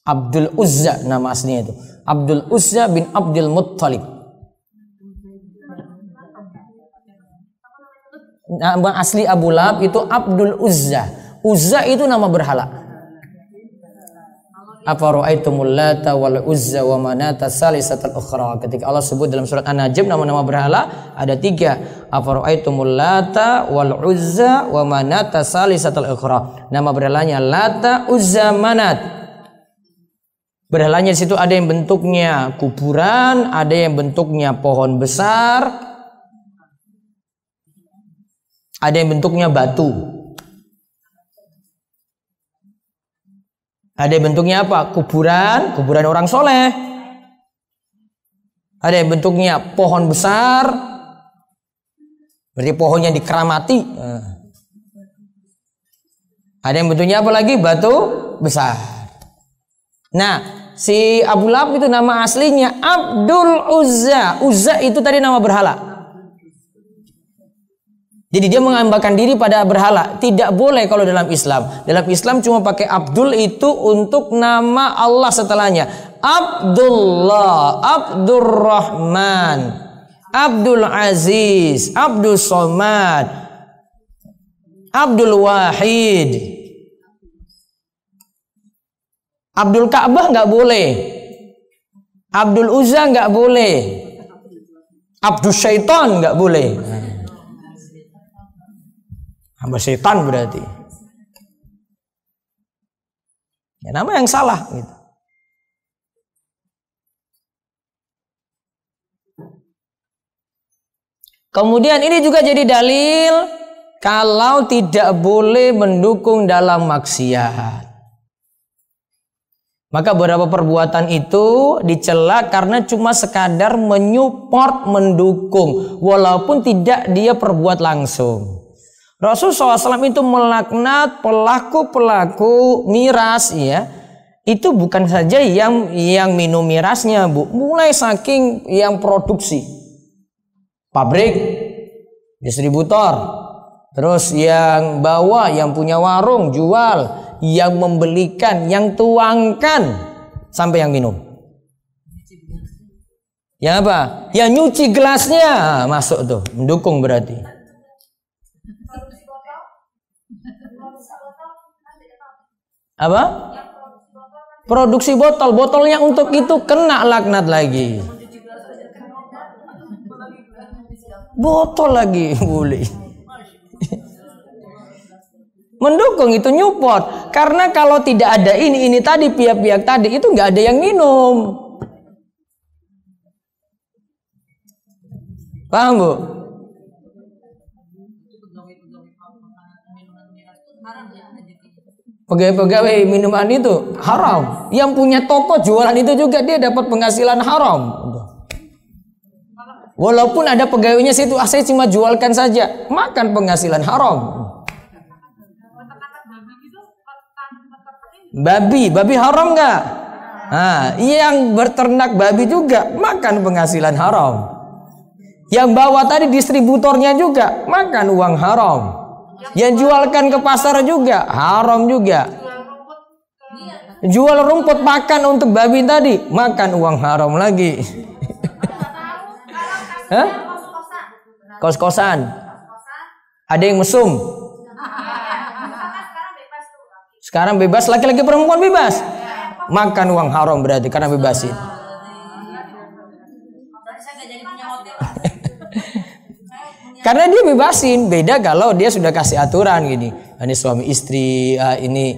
Abdul Uzza, nama aslinya itu Abdul Uzza bin Abdul Muttalib. Nama asli Abu Lahab itu Abdul Uzza. Uzza itu nama berhala. Afara'aitumul Lata wal Uzza wa Manata salisatal ukhra. Ketika Allah sebut dalam surat An-Najm nama-nama berhala ada 3. Afara'aitumul Lata wal Uzza wa Manata salisatal ukhra. Nama berhalanya Lata, Uzza, Manat. Berhalanya di situ ada yang bentuknya kuburan, ada yang bentuknya pohon besar, ada yang bentuknya batu. Ada yang bentuknya apa? Kuburan, kuburan orang soleh. Ada yang bentuknya pohon besar, berarti pohon yang dikeramati. Ada yang bentuknya apa lagi? Batu besar. Nah, si Abu Lahab itu nama aslinya Abdul Uzza. Uzza itu tadi nama berhala. Jadi dia mengambakan diri pada berhala. Tidak boleh kalau dalam Islam. Dalam Islam cuma pakai Abdul itu untuk nama Allah setelahnya. Abdullah, Abdurrahman, Abdul Aziz, Abdul Somad, Abdul Wahid. Abdul Ka'bah nggak boleh. Abdul Uzza nggak boleh. Abdul Syaitan nggak boleh. Hamba setan berarti. Ya, nama yang salah gitu. Kemudian ini juga jadi dalil kalau tidak boleh mendukung dalam maksiat. Maka beberapa perbuatan itu dicela karena cuma sekadar menyupport, mendukung, walaupun tidak dia perbuat langsung. Rasulullah SAW itu melaknat pelaku-pelaku miras, ya. Itu bukan saja yang minum mirasnya, Bu. Mulai saking yang produksi, pabrik, distributor, terus yang bawa, yang punya warung, jual, yang membelikan, yang tuangkan, sampai yang minum. Yang apa? Yang nyuci gelasnya masuk tuh, mendukung berarti. Apa? Produksi botol, botolnya untuk itu kena laknat lagi. Botol lagi boleh. Mendukung itu nyupport. Karena kalau tidak ada ini tadi, pihak-pihak tadi itu nggak ada yang minum. Paham Bu? Pegawai-pegawai minuman itu haram. Yang punya toko jualan itu juga dia dapat penghasilan haram. Walaupun ada pegawainya situ, saya cuma jualkan saja, makan penghasilan haram. Babi haram nggak? Nah, yang berternak babi juga makan penghasilan haram. Yang bawa tadi distributornya juga makan uang haram. Yang jualkan ke pasar juga haram juga. Jual rumput makan untuk babi tadi makan uang haram lagi. Hah? Kos-kosan. Ada yang mesum. Sekarang bebas, laki-laki perempuan bebas. Makan uang haram berarti karena bebasin. Karena dia bebasin. Beda kalau dia sudah kasih aturan gini. Ini suami istri, ini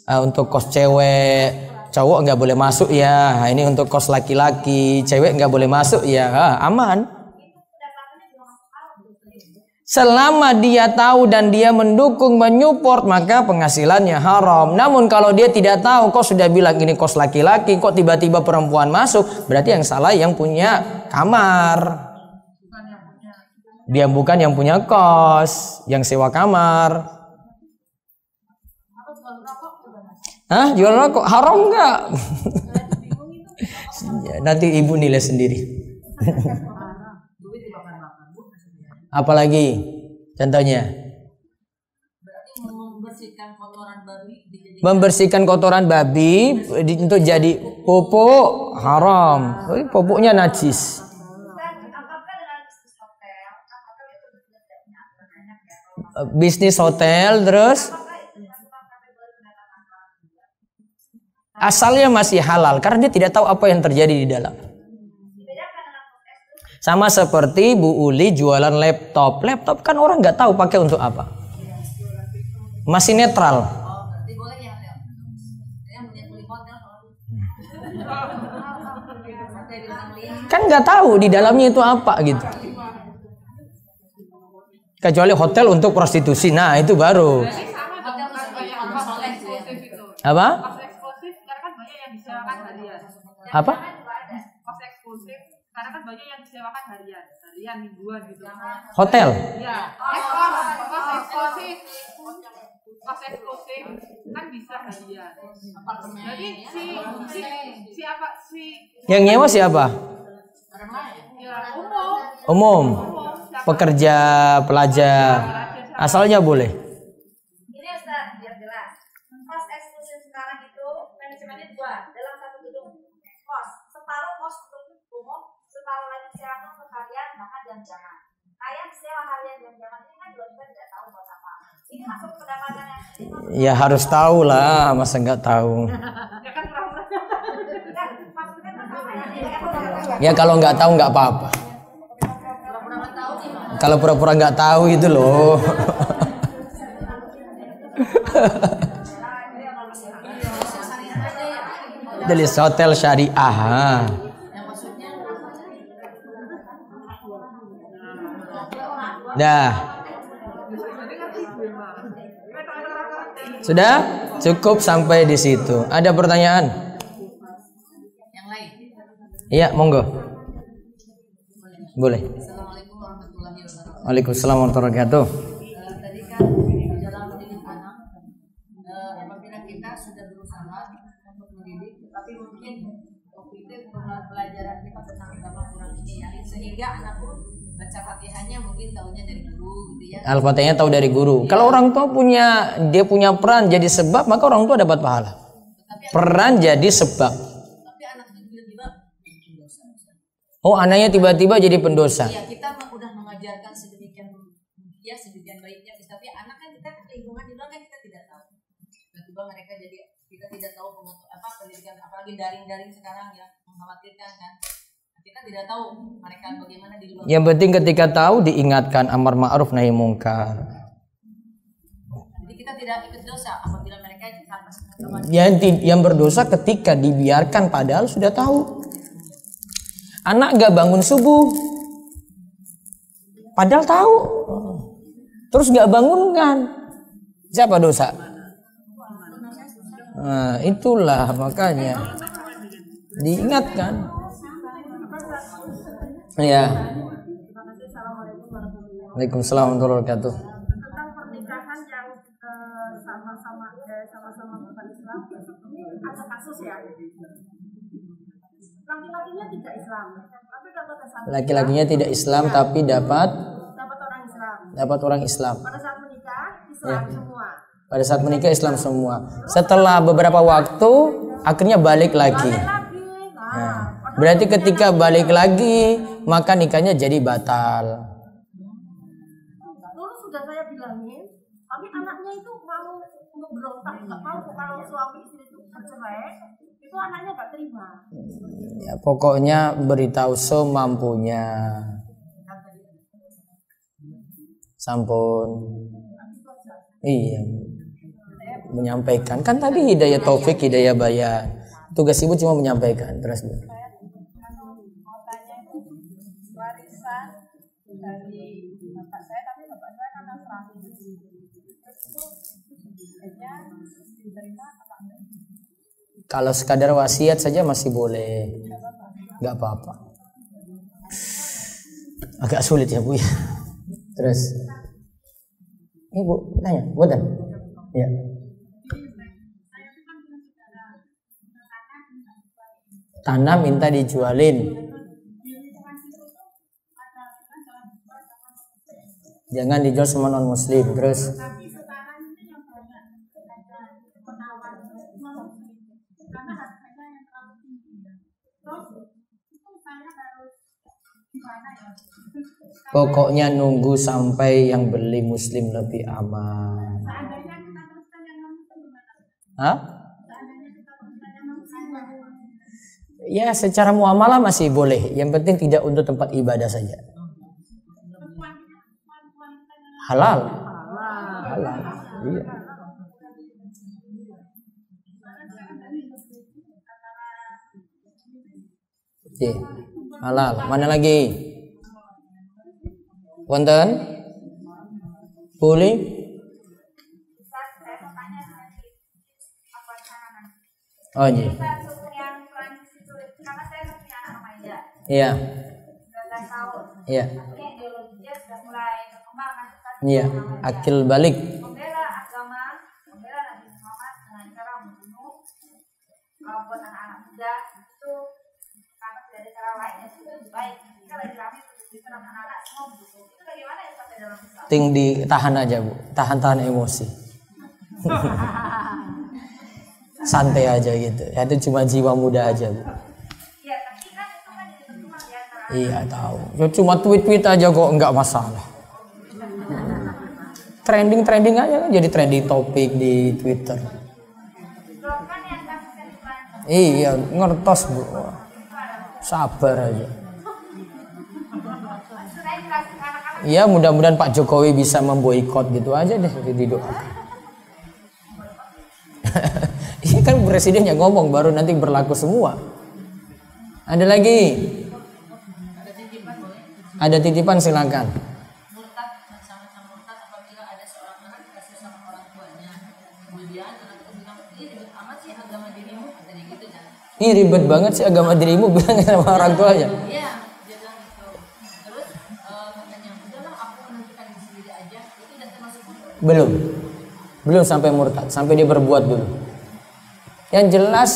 untuk kos cewek, cowok nggak boleh masuk ya. Ini untuk kos laki-laki, cewek nggak boleh masuk ya. Aman. Selama dia tahu dan dia mendukung, menyupport, maka penghasilannya haram. Namun kalau dia tidak tahu, kok sudah bilang ini kos laki-laki, kok tiba-tiba perempuan masuk, berarti yang salah yang punya kamar. Dia bukan yang punya kos, yang sewa kamar. Hah? Jual rokok? Haram nggak? Nanti ibu nilai sendiri. Apalagi contohnya? Membersihkan kotoran babi untuk jadi pupuk haram. Pupuknya najis. Bisnis hotel terus asalnya masih halal karena dia tidak tahu apa yang terjadi di dalam. Sama seperti Bu Uli jualan laptop. Laptop kan orang nggak tahu pakai untuk apa. Masih netral. Kan nggak tahu di dalamnya itu apa gitu. Kecuali hotel untuk prostitusi. Nah itu baru. Apa? Apa? Karena kan banyak yang disewakan harian mingguan gitu. Hotel? Iya. Kos eksklusif kan bisa harian. Jadi siapa yang nyewa siapa? Ya, Umum. Pekerja, pelajar. Asalnya boleh. Ini Ustaz, biar jelas. Kos eksklusif sekarang itu manajemennya 2 dalam satu gedung. Kos, separuh kos untuk umum, separuh lagi siapa untuk harian, bahkan jam-jaman. Kayak sewa harian jam-jaman ini kan juga kita tidak tahu buat apa. Ini masuk pendapatan yang Ya harus tahu lah, masa nggak tahu. Ya kalau nggak tahu nggak apa-apa. Kalau pura-pura nggak tahu itu loh. Jadi hotel syariah. Dah. Sudah? Cukup sampai di situ. Ada pertanyaan? yang lain. Iya, monggo. Boleh. Assalamualaikum warahmatullahi wabarakatuh. Waalaikumsalam warahmatullahi wabarakatuh. Tadi kan dalam mendidik anak, apabila kita sudah berusaha untuk mendidik, tapi mungkin waktu itu pelajaran kita tentang agama kurang ini ya, sehingga anak pun baca Fatihahnya mungkin tahunya dari guru gitu ya. Al-Fatihahnya tahu dari guru. Kalau orang tua punya peran jadi sebab, maka orang tua dapat pahala. Peran jadi sebab. Tapi anak itu tiba-tiba pendosa. Oh, anaknya tiba-tiba jadi pendosa. Iya, kita udah mengajarkan sedemikian baiknya, tapi anak kan kita lingkungan di belakang kita tidak tahu. Tiba-tiba mereka jadi kita tidak tahu pendidikan, apalagi daring sekarang ya mengkhawatirkan kan. Kita tidak tahu mereka bagaimana di luar. Yang penting ketika tahu diingatkan amar ma'ruf nahi mungkar. Jadi kita tidak ikut dosa apabila mereka tanpa sepengetahuan. Yang berdosa ketika dibiarkan padahal sudah tahu. Anak gak bangun subuh, Padahal tahu. Terus nggak bangunkan. Siapa dosa? Nah, itulah makanya diingatkan. Ya. Waalaikumsalam warahmatullahi wabarakatuh. Tentang pernikahan yang sama-sama bukan Islam, ada kasus ya. Laki-lakinya tidak Islam, tapi dapat satu. Laki-lakinya tidak Islam tapi dapat orang Islam. Dapat orang Islam. Pada saat menikah Islam semua. Pada saat menikah Islam semua. Setelah beberapa waktu akhirnya balik lagi. Nah, berarti ketika balik lagi maka nikahnya jadi batal. Dulu sudah saya bilangin, tapi anaknya itu mau untuk berontak, nggak mau kalau suami istri itu bercerai, itu anaknya nggak terima. Ya, pokoknya beritahu semampunya. Sampun. Iya. Menyampaikan. Kan tadi hidayah taufik, hidayah bayan. Tugas ibu cuma menyampaikan. Terus Bu. Mau tanya itu warisan dari bapak saya, tapi bapak saya kan Nasrani. Terus itu sebenarnya diterima apa enggak? Kalau sekadar wasiat saja masih boleh. Enggak apa-apa. Agak sulit ya Bu ya. Terus Ibu tanya, buatan? Ya. Tanah minta dijualin. Jangan dijual sama non muslim. Terus pokoknya nunggu sampai yang beli muslim lebih aman. Hah? Ya secara muamalah masih boleh. Yang penting tidak untuk tempat ibadah saja. Halal. Halal. Iya. Oke. Halal. Mana lagi? Wonten? Boleh? Oh iya. Iya. Iya. Iya. Akil balik. Membela agama, membela Nabi Muhammad dengan cara membunuh buat anak-anak muda itu karena tidak ada cara lain yang lebih baik. Jika lagi kami diserang anak-anak semua begitu. Itu bagaimana yang sampai dalam Islam? Ting ditahan aja Bu, tahan emosi. Santai aja gitu. Ya, itu cuma jiwa muda aja Bu. Iya, tapi kan itu kan ditentukan di antara. Iya tahu. Ya, cuma tweet aja kok nggak masalah. Trending aja kan jadi trending topik di Twitter. Kan yang kasusnya di Perancis. Iya ngertos Bu. Sabar aja. Iya mudah-mudahan Pak Jokowi bisa memboikot gitu aja deh didoakan. Iya kan presiden yang ngomong baru nanti berlaku semua. Ada lagi? Ada titipan silakan. Murtad sama-sama murtad apabila ada seorang anak dikasih sama orang tuanya. Kemudian anak itu bilang, "Ih ribet amat sih agama dirimu," katanya gitu kan. Ih ribet banget sih agama dirimu bilang sama orang tuanya. Iya, dia bilang gitu. Terus katanya, "Udahlah aku menentukan diri sendiri aja." Itu udah termasuk murtad. Belum sampai murtad, sampai dia berbuat dulu. Yang jelas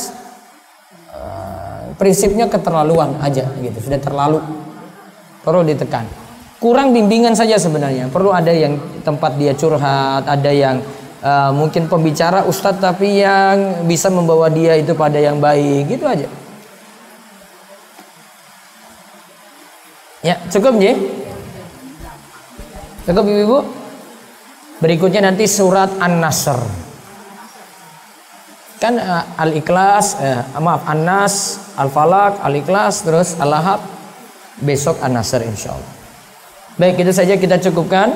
prinsipnya keterlaluan aja gitu, sudah terlalu, perlu ditekan. Kurang bimbingan saja sebenarnya, perlu ada yang tempat dia curhat, ada yang mungkin pembicara ustadz tapi yang bisa membawa dia itu pada yang baik, gitu aja. Ya cukup ya, cukup ibu-ibu. Berikutnya nanti surat An-Nasr. Kan Al-Ikhlas, An-Nas, Al-Falaq, Al-Ikhlas, terus Al-Lahab, besok An-Nasr insyaallah. Baik, itu saja kita cukupkan.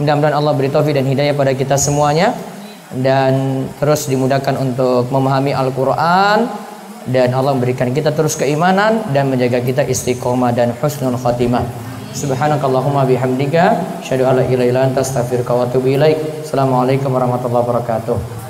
Mudah-mudahan Allah beri taufik dan hidayah pada kita semuanya dan terus dimudahkan untuk memahami Al-Qur'an dan Allah memberikan kita terus keimanan dan menjaga kita istiqomah dan husnul khatimah. Subhanakallahumma bihamdika asyhadu an la ilaha illa anta astaghfiruka wa atubu ilaik. Assalamualaikum warahmatullahi wabarakatuh.